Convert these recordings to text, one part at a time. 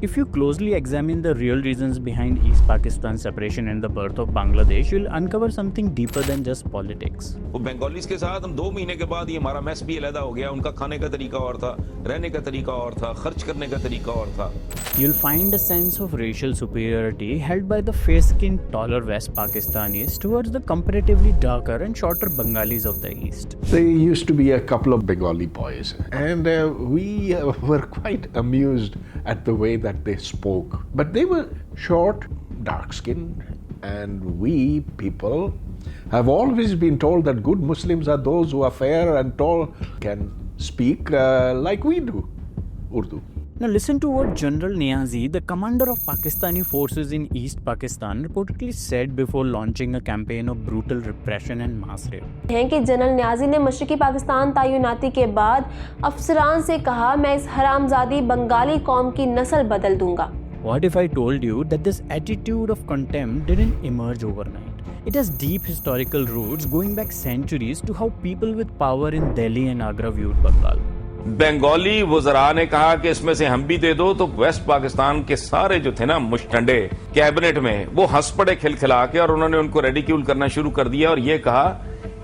If you closely examine the real reasons behind East Pakistan separation and the birth of Bangladesh, you'll uncover something deeper than just politics. वो Bengalis के साथ हम 2 महीने के बाद ये हमारा मैस भी अलग हो गया, उनका खाने का तरीका और था, रहने का तरीका और था, खर्च करने का तरीका और था. You'll find a sense of racial superiority held by the fair-skinned, taller West Pakistanis towards the comparatively darker and shorter Bengalis of the East. There used to be a couple of Bengali boys, and we were quite amused at the way that they spoke. But they were short, dark-skinned, and we people have always been told that good Muslims are those who are fair and tall, can speak like we do, Urdu. Now listen to what General Niazi, the commander of Pakistani forces in East Pakistan, reportedly said before launching a campaign of brutal repression and mass rape. हैं कि general Niazi ने मशरकी पाकिस्तान तायुनाती के बाद अफसरान से कहा, मैं इस हरामजादी बंगाली कौम की नस्ल बदल दूंगा. What if I told you that this attitude of contempt didn't emerge overnight? It has deep historical roots going back centuries to how people with power in Delhi and Agra viewed Bengal. Bengali वज़रा ने कहा कि इसमें से हम भी दे दो, तो waste Pakistan के सारे जो थे ना मुश्तंडे कैबिनेट में, वो हंस पड़े खिलखिला के, और उन्होंने उनको रेडिक्यूल करना शुरू कर दिया और ये कहा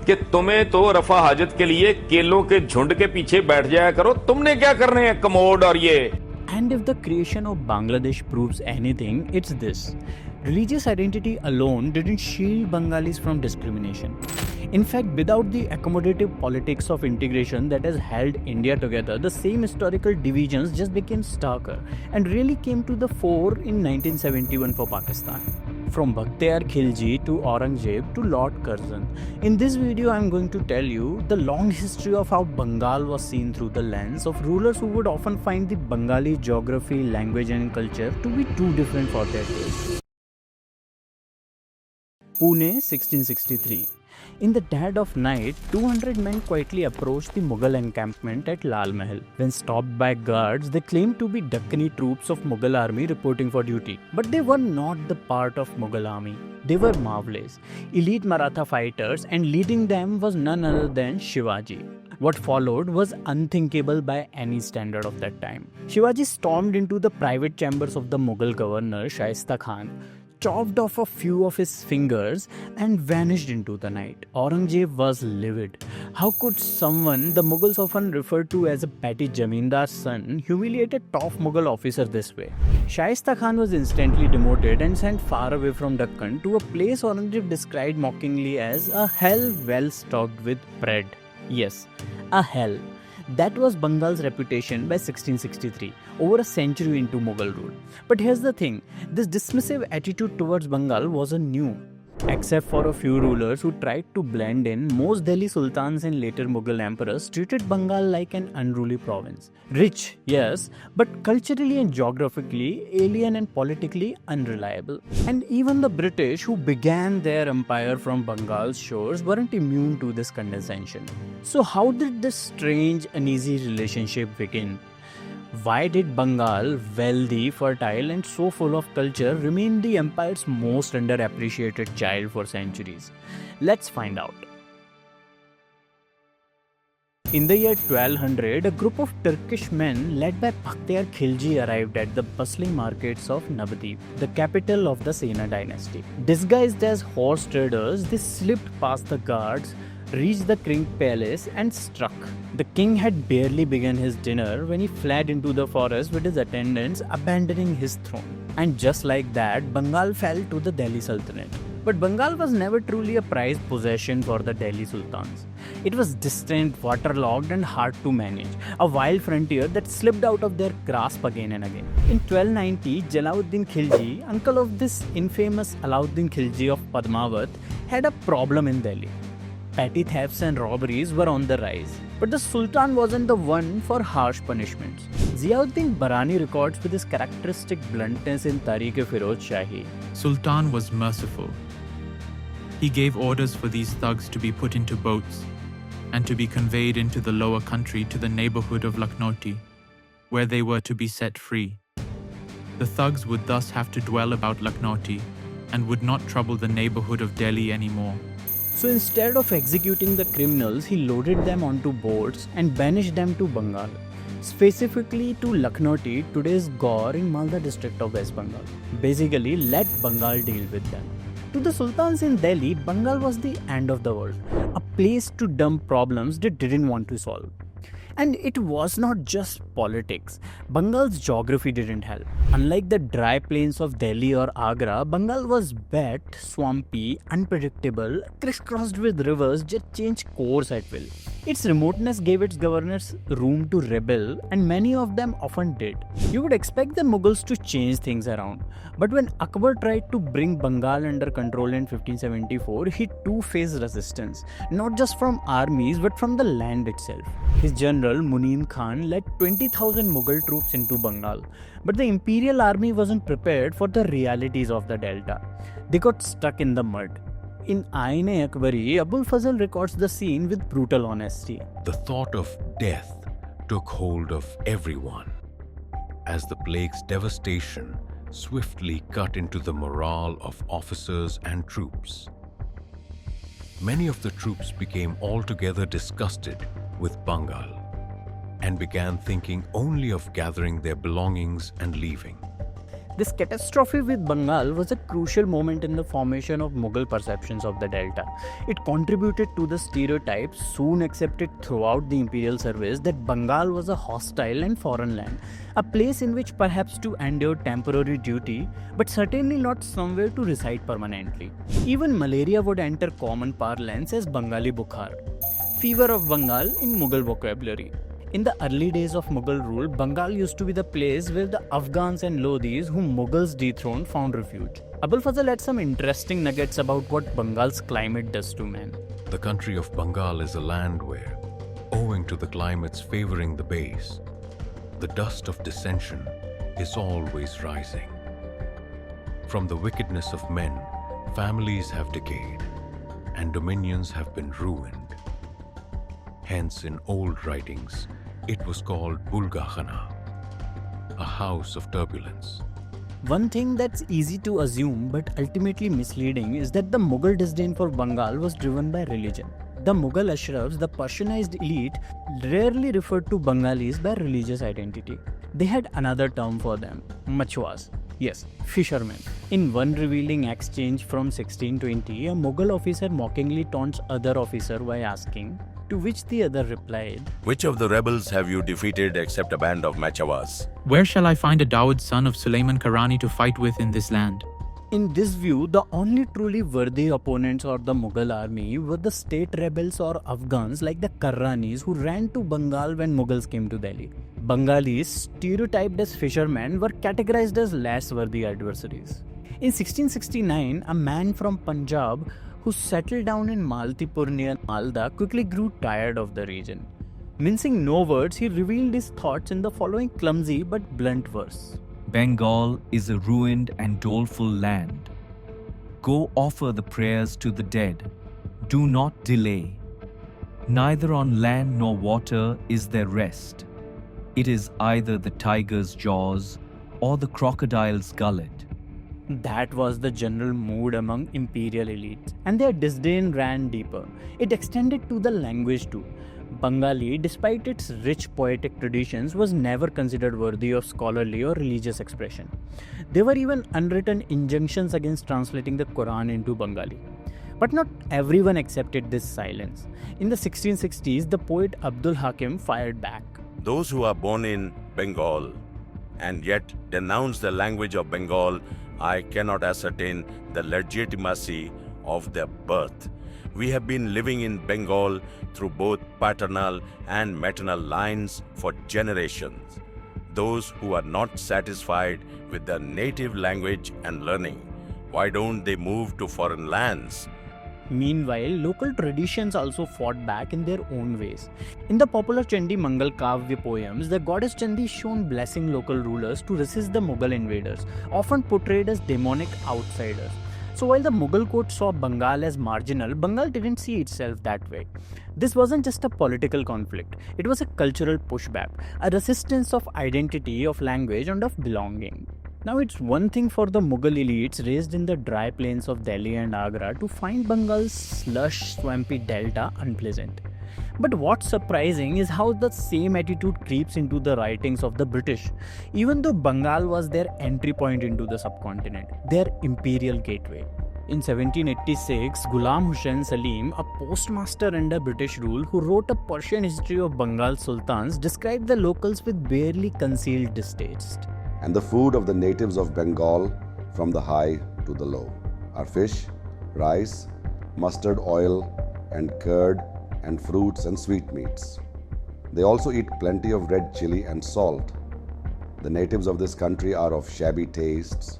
कि तुम्हें तो रफा हाजत के लिए केलों के झुंड के पीछे बैठ जाया करो, तुमने क्या करने हैं कमोड और ये. And if the creation of Bangladesh proves anything, it's this. Religious identity alone didn't shield Bengalis from discrimination. In fact, without the accommodative politics of integration that has held India together, the same historical divisions just became starker and really came to the fore in 1971 for Pakistan. From Bhaktiyar Khilji to Aurangzeb to Lord Curzon. In this video, I am going to tell you the long history of how Bengal was seen through the lens of rulers who would often find the Bengali geography, language and culture to be too different for their taste. Pune, 1663. In the dead of night, 200 men quietly approached the Mughal encampment at Lal Mahal. When stopped by guards, they claimed to be Dakkani troops of Mughal army reporting for duty. But they were not the part of Mughal army. They were Mavles, elite Maratha fighters, and leading them was none other than Shivaji. What followed was unthinkable by any standard of that time. Shivaji stormed into the private chambers of the Mughal governor Shaista Khan, chopped off a few of his fingers and vanished into the night. Aurangzeb was livid. How could someone the Mughals often referred to as a petty Jamindar's son humiliate a top Mughal officer this way? Shaista Khan was instantly demoted and sent far away from Deccan to a place Aurangzeb described mockingly as a hell well stocked with bread. Yes, a hell. That was Bengal's reputation by 1663, over a century into Mughal rule. But here's the thing, this dismissive attitude towards Bengal wasn't new. Except for a few rulers who tried to blend in, most Delhi sultans and later Mughal emperors treated Bengal like an unruly province. Rich, yes, but culturally and geographically alien and politically unreliable. And even the British, who began their empire from Bengal's shores, weren't immune to this condescension. So how did this strange, uneasy relationship begin? Why did Bengal, wealthy, fertile and so full of culture, remain the empire's most underappreciated child for centuries? Let's find out. In the year 1200, a group of Turkish men led by Bhaktiyar Khilji arrived at the bustling markets of Navadip, the capital of the Sena dynasty. Disguised as horse traders, they slipped past the guards, reached the King Palace and struck. The king had barely begun his dinner when he fled into the forest with his attendants, abandoning his throne. And just like that, Bengal fell to the Delhi Sultanate. But Bengal was never truly a prized possession for the Delhi Sultans. It was distant, waterlogged and hard to manage, a wild frontier that slipped out of their grasp again and again. In 1290, Jalaluddin Khilji, uncle of this infamous Alauddin Khilji of Padmavat, had a problem in Delhi. Petty thefts and robberies were on the rise. But the Sultan wasn't the one for harsh punishments. Ziauddin Barani records with his characteristic bluntness in Tariq-e-Firoz Shahi. Sultan was merciful. He gave orders for these thugs to be put into boats and to be conveyed into the lower country to the neighborhood of Lucknoti, where they were to be set free. The thugs would thus have to dwell about Lucknoti and would not trouble the neighborhood of Delhi anymore. So instead of executing the criminals, he loaded them onto boats and banished them to Bengal. specifically to Lakhnauti, today's Gaur in Malda district of West Bengal. Basically, let Bengal deal with them. To the sultans in Delhi, Bengal was the end of the world, a place to dump problems they didn't want to solve. And it was not just politics. Bengal's geography didn't help. Unlike the dry plains of Delhi or Agra, Bengal was wet, swampy, unpredictable, crisscrossed with rivers that changed course at will. Its remoteness gave its governors room to rebel, and many of them often did. You would expect the Mughals to change things around. But when Akbar tried to bring Bengal under control in 1574, he too faced resistance, not just from armies but from the land itself. His general Munim Khan led 20,000 Mughal troops into Bengal, but the imperial army wasn't prepared for the realities of the delta. They got stuck in the mud. In Aien-e-Akbari, Abul Fazal records the scene with brutal honesty. The thought of death took hold of everyone as the plague's devastation swiftly cut into the morale of officers and troops. Many of the troops became altogether disgusted with Bengal and began thinking only of gathering their belongings and leaving. This catastrophe with Bengal was a crucial moment in the formation of Mughal perceptions of the Delta. It contributed to the stereotypes soon accepted throughout the imperial service that Bengal was a hostile and foreign land, a place in which perhaps to endure temporary duty, but certainly not somewhere to reside permanently. Even malaria would enter common parlance as Bengali Bukhar, fever of Bengal in Mughal vocabulary. In the early days of Mughal rule, Bengal used to be the place where the Afghans and Lodhis whom Mughals dethroned found refuge. Abul Fazal had some interesting nuggets about what Bengal's climate does to man. The country of Bengal is a land where, owing to the climates favoring the base, the dust of dissension is always rising. From the wickedness of men, families have decayed and dominions have been ruined. Hence, in old writings, it was called Bulgakhana, a house of turbulence. One thing that's easy to assume but ultimately misleading is that the Mughal disdain for Bengal was driven by religion. The Mughal Ashrafs, the Persianized elite, rarely referred to Bengalis by religious identity. They had another term for them, machwas. Yes, fishermen. In one revealing exchange from 1620, a Mughal officer mockingly taunts other officer by asking, to which the other replied, "Which of the rebels have you defeated except a band of Machawas?" Where shall I find a Dawood son of Sulaiman Karani to fight with in this land? In this view, the only truly worthy opponents of the Mughal army were the state rebels or Afghans like the Karranis who ran to Bengal when Mughals came to Delhi. Bengalis, stereotyped as fishermen, were categorized as less worthy adversaries. In 1669, a man from Punjab who settled down in Maltipur near Malda quickly grew tired of the region. Mincing no words, he revealed his thoughts in the following clumsy but blunt verse. Bengal is a ruined and doleful land. Go offer the prayers to the dead. Do not delay. Neither on land nor water is there rest. It is either the tiger's jaws or the crocodile's gullet. That was the general mood among imperial elites, and their disdain ran deeper. It extended to the language too. Bengali, despite its rich poetic traditions, was never considered worthy of scholarly or religious expression. There were even unwritten injunctions against translating the Quran into Bengali. But not everyone accepted this silence. In the 1660s, the poet Abdul Hakim fired back. Those who are born in Bengal and yet denounce the language of Bengal, I cannot ascertain the legitimacy of their birth. We have been living in Bengal through both paternal and maternal lines for generations. Those who are not satisfied with their native language and learning, why don't they move to foreign lands? Meanwhile, local traditions also fought back in their own ways. In the popular Chandi Mangalkavya poems, the goddess Chandi is shown blessing local rulers to resist the Mughal invaders, often portrayed as demonic outsiders. So while the Mughal court saw Bengal as marginal, Bengal didn't see itself that way. This wasn't just a political conflict, it was a cultural pushback, a resistance of identity, of language, and of belonging. Now it's one thing for the Mughal elites raised in the dry plains of Delhi and Agra to find Bengal's slush, swampy delta unpleasant. But what's surprising is how the same attitude creeps into the writings of the British, even though Bengal was their entry point into the subcontinent, their imperial gateway. In 1786, Ghulam Hussain Salim, a postmaster under British rule who wrote a Persian history of Bengal sultans, described the locals with barely concealed distaste. And the food of the natives of Bengal, from the high to the low, are fish, rice, mustard oil, and curd, and fruits and sweetmeats. They also eat plenty of red chili and salt. The natives of this country are of shabby tastes,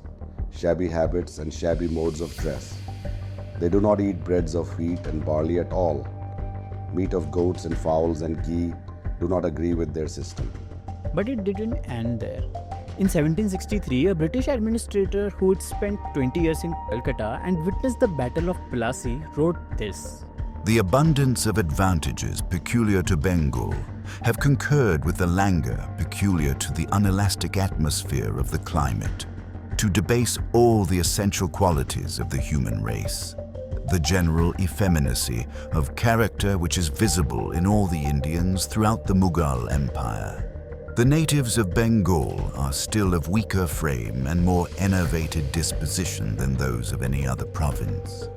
shabby habits, and shabby modes of dress. They do not eat breads of wheat and barley at all. Meat of goats and fowls and ghee do not agree with their system. But it didn't end there. In 1763, a British administrator who had spent 20 years in Calcutta and witnessed the Battle of Plassey wrote this. The abundance of advantages peculiar to Bengal have concurred with the languor peculiar to the unelastic atmosphere of the climate, to debase all the essential qualities of the human race, the general effeminacy of character which is visible in all the Indians throughout the Mughal Empire. The natives of Bengal are still of weaker frame and more enervated disposition than those of any other province.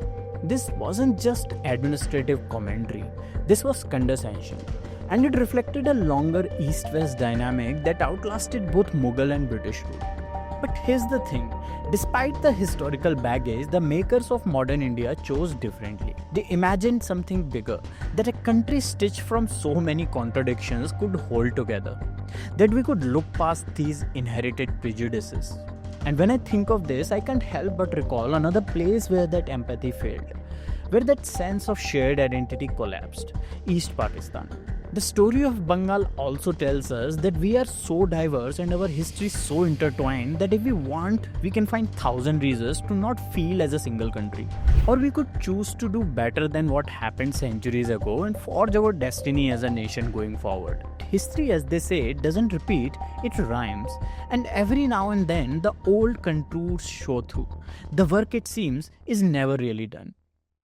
This wasn't just administrative commentary, this was condescension, and it reflected a longer East-West dynamic that outlasted both Mughal and British rule. But here's the thing, despite the historical baggage, the makers of modern India chose differently. They imagined something bigger, that a country stitched from so many contradictions could hold together, that we could look past these inherited prejudices. And when I think of this, I can't help but recall another place where that empathy failed, where that sense of shared identity collapsed, East Pakistan. The story of Bengal also tells us that we are so diverse and our history so intertwined that if we want, we can find 1,000 reasons to not feel as a single country. Or we could choose to do better than what happened centuries ago and forge our destiny as a nation going forward. History, as they say, doesn't repeat, it rhymes. And every now and then, the old contours show through. The work, it seems, is never really done.